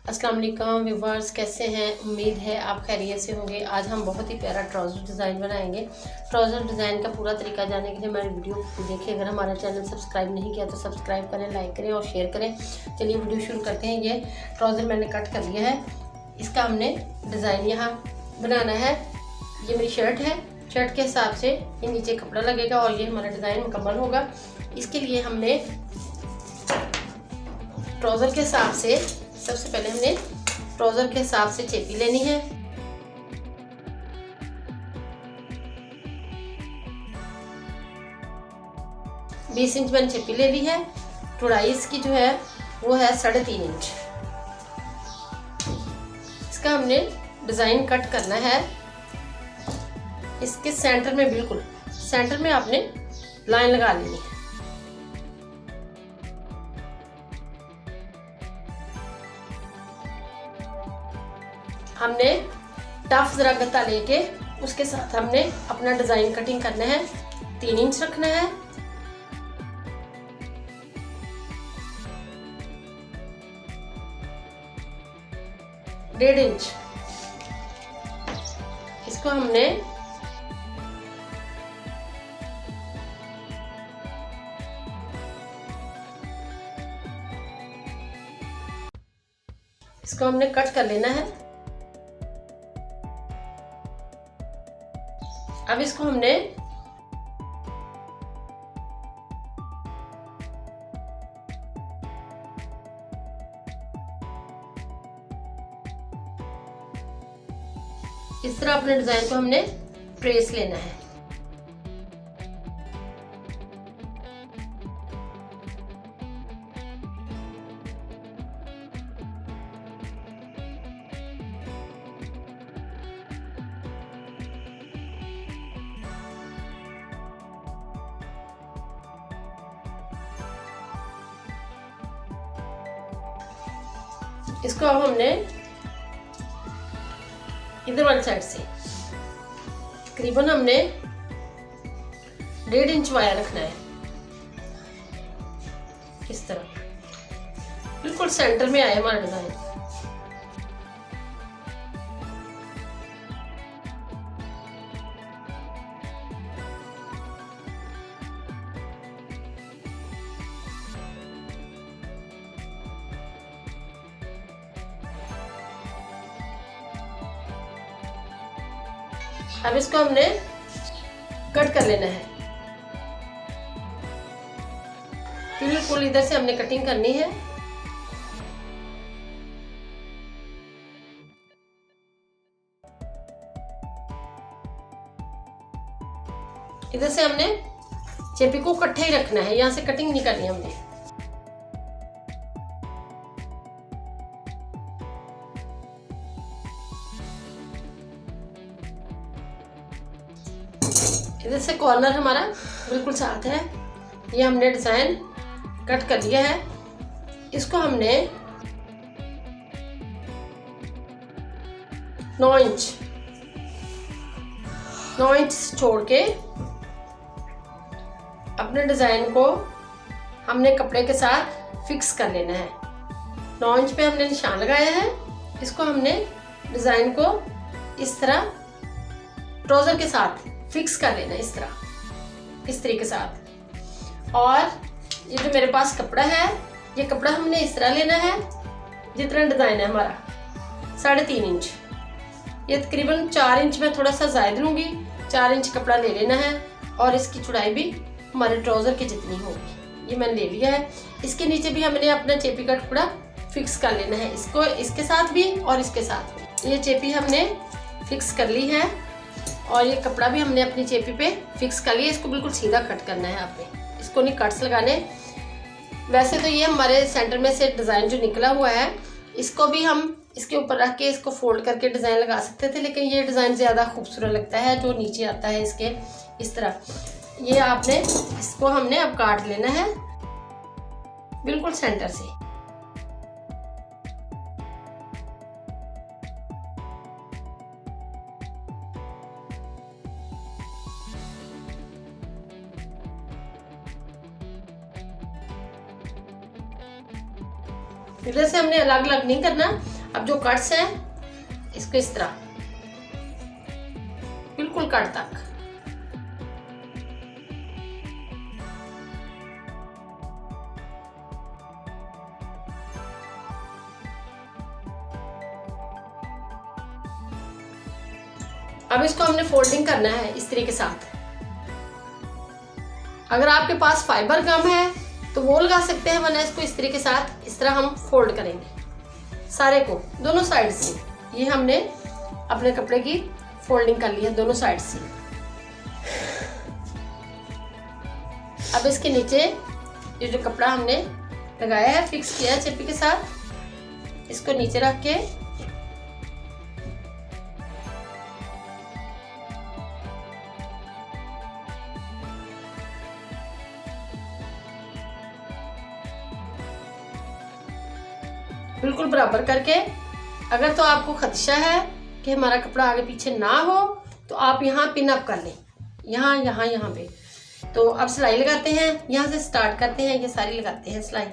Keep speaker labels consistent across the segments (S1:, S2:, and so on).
S1: अस्सलाम वालेकुम व्यूवर्स, कैसे हैं? उम्मीद है आप खैरियत से होंगे। आज हम बहुत ही प्यारा ट्राउज़र डिज़ाइन बनाएंगे। ट्राउज़र डिज़ाइन का पूरा तरीका जानने के लिए हमारी वीडियो को देखिए। अगर हमारा चैनल सब्सक्राइब नहीं किया तो सब्सक्राइब करें, लाइक करें और शेयर करें। चलिए वीडियो शुरू करते हैं। ये ट्राउज़र मैंने कट कर लिया है। इसका हमने डिज़ाइन यहाँ बनाना है। ये मेरी शर्ट है, शर्ट के हिसाब से ये नीचे कपड़ा लगेगा और ये हमारा डिज़ाइन मुकम्मल होगा। इसके लिए हमने ट्राउज़र के हिसाब से सबसे पहले हमने ट्राउज़र के हिसाब से चेपी लेनी है। बीस इंच मैंने चेपी ले ली है। चौड़ाई इसकी जो है वो है 3.5 इंच। इसका हमने डिज़ाइन कट करना है। इसके सेंटर में, बिल्कुल सेंटर में आपने लाइन लगा लेनी है। हमने टफ जरा गत्ता लेके उसके साथ हमने अपना डिज़ाइन कटिंग करना है। 3 इंच रखना है। डेढ़ इंच इसको हमने कट कर लेना है। अब इसको हमने इस तरह अपने डिजाइन को हमने ट्रेस लेना है। इसको अब हमने इधर वाली साइड से तकरीबन हमने 1.5 इंच वाया रखना है। इस तरह बिल्कुल सेंटर में आए हमारा डिजाइन। अब इसको हमने कट कर लेना है। बिल्कुल इधर से हमने कटिंग करनी है। इधर से हमने चेपी को इकट्ठे ही रखना है, यहां से कटिंग नहीं करनी हमने। इधर से कॉर्नर हमारा बिल्कुल साथ है। ये हमने डिज़ाइन कट कर लिया है। इसको हमने 9 इंच छोड़ के अपने डिज़ाइन को हमने कपड़े के साथ फिक्स कर लेना है। 9 इंच पे हमने निशान लगाया है। इसको हमने डिज़ाइन को इस तरह ट्राउज़र के साथ फिक्स कर लेना, इस तरह, इस तरीके के साथ। और ये जो मेरे पास कपड़ा है, ये कपड़ा हमने इस तरह लेना है जितना डिज़ाइन है हमारा, 3.5 इंच। ये तकरीबन 4 इंच में थोड़ा सा ज़ायद लूँगी। 4 इंच कपड़ा ले लेना है और इसकी चौड़ाई भी हमारे ट्राउज़र की जितनी होगी ये मैंने ले लिया है। इसके नीचे भी हमने अपना चेपी का टुकड़ा फिक्स कर लेना है, इसको इसके साथ भी और इसके साथ भी। ये चेपी हमने फिक्स कर ली है और ये कपड़ा भी हमने अपनी चेपी पे फिक्स कर लिया। इसको बिल्कुल सीधा कट करना है आपने, इसको नहीं कट्स लगाने। वैसे तो ये हमारे सेंटर में से डिज़ाइन जो निकला हुआ है, इसको भी हम इसके ऊपर रख के इसको फोल्ड करके डिज़ाइन लगा सकते थे, लेकिन ये डिज़ाइन ज़्यादा खूबसूरत लगता है जो नीचे आता है इसके, इस तरह। ये आपने इसको हमने अब काट लेना है बिल्कुल सेंटर से। इधर से हमने अलग अलग नहीं करना, अब जो कट्स हैं इसको इस तरह बिल्कुल कट तक। अब इसको हमने फोल्डिंग करना है इस्त्री के साथ। अगर आपके पास फाइबर गम है तो वो लगा सकते हैं, वरना इसको इस्त्री के साथ इस तरह हम फोल्ड करेंगे सारे को दोनों साइड से। ये हमने अपने कपड़े की फोल्डिंग कर ली है दोनों साइड से। अब इसके नीचे ये जो कपड़ा हमने लगाया है, फिक्स किया है चिप्पी के साथ, इसको नीचे रख के बिल्कुल बराबर करके, अगर तो आपको खदशा है कि हमारा कपड़ा आगे पीछे ना हो तो आप यहाँ पिन अप कर लें, यहाँ पे। तो अब सिलाई लगाते हैं, यहाँ से स्टार्ट करते हैं, ये सारी लगाते हैं सिलाई।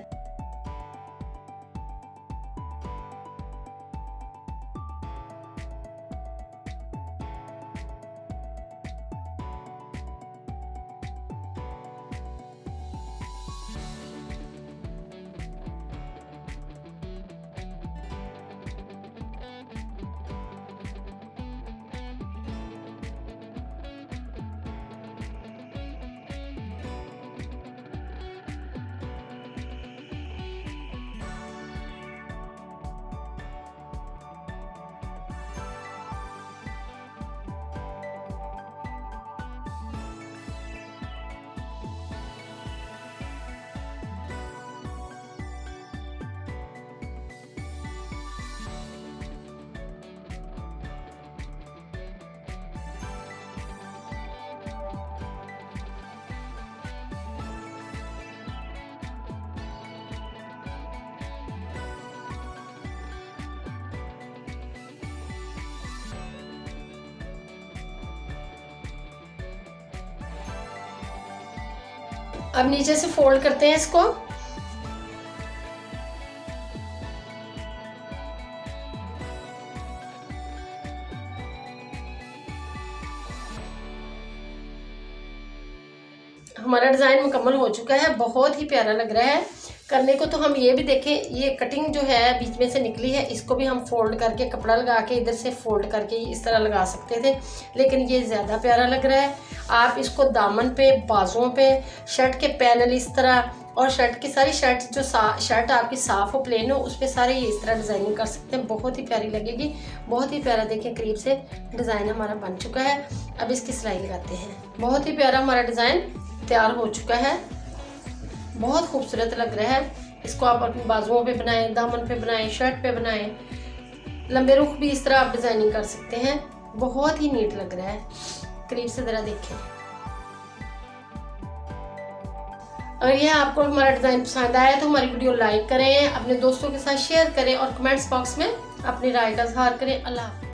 S1: अब नीचे से फोल्ड करते हैं इसको। हमारा डिजाइन मुकम्मल हो चुका है, बहुत ही प्यारा लग रहा है करने को। तो हम ये भी देखें, ये कटिंग जो है बीच में से निकली है, इसको भी हम फोल्ड करके कपड़ा लगा के इधर से फोल्ड करके इस तरह लगा सकते थे, लेकिन ये ज़्यादा प्यारा लग रहा है। आप इसको दामन पे, बाजुओं पे, शर्ट के पैनल इस तरह, और शर्ट की सारी शर्ट जो शर्ट आपकी साफ़ हो, प्लेन हो, उस पर सारे ये इस तरह डिज़ाइनिंग कर सकते हैं, बहुत ही प्यारी लगेगी, बहुत ही प्यारा। देखें करीब से डिज़ाइन हमारा बन चुका है। अब इसकी सिलाई लगाते हैं। बहुत ही प्यारा हमारा डिज़ाइन तैयार हो चुका है, बहुत खूबसूरत लग रहा है। इसको आप अपनी बाजुओं पे बनाएं, दामन पे बनाएं, शर्ट पे बनाएं, लंबे रुख भी इस तरह आप डिज़ाइनिंग कर सकते हैं, बहुत ही नीट लग रहा है। करीब से ज़रा देखें। अगर यह आपको हमारा डिज़ाइन पसंद आया तो हमारी वीडियो लाइक करें, अपने दोस्तों के साथ शेयर करें और कमेंट्स बॉक्स में अपनी राय का इजहार करें। अल्लाह।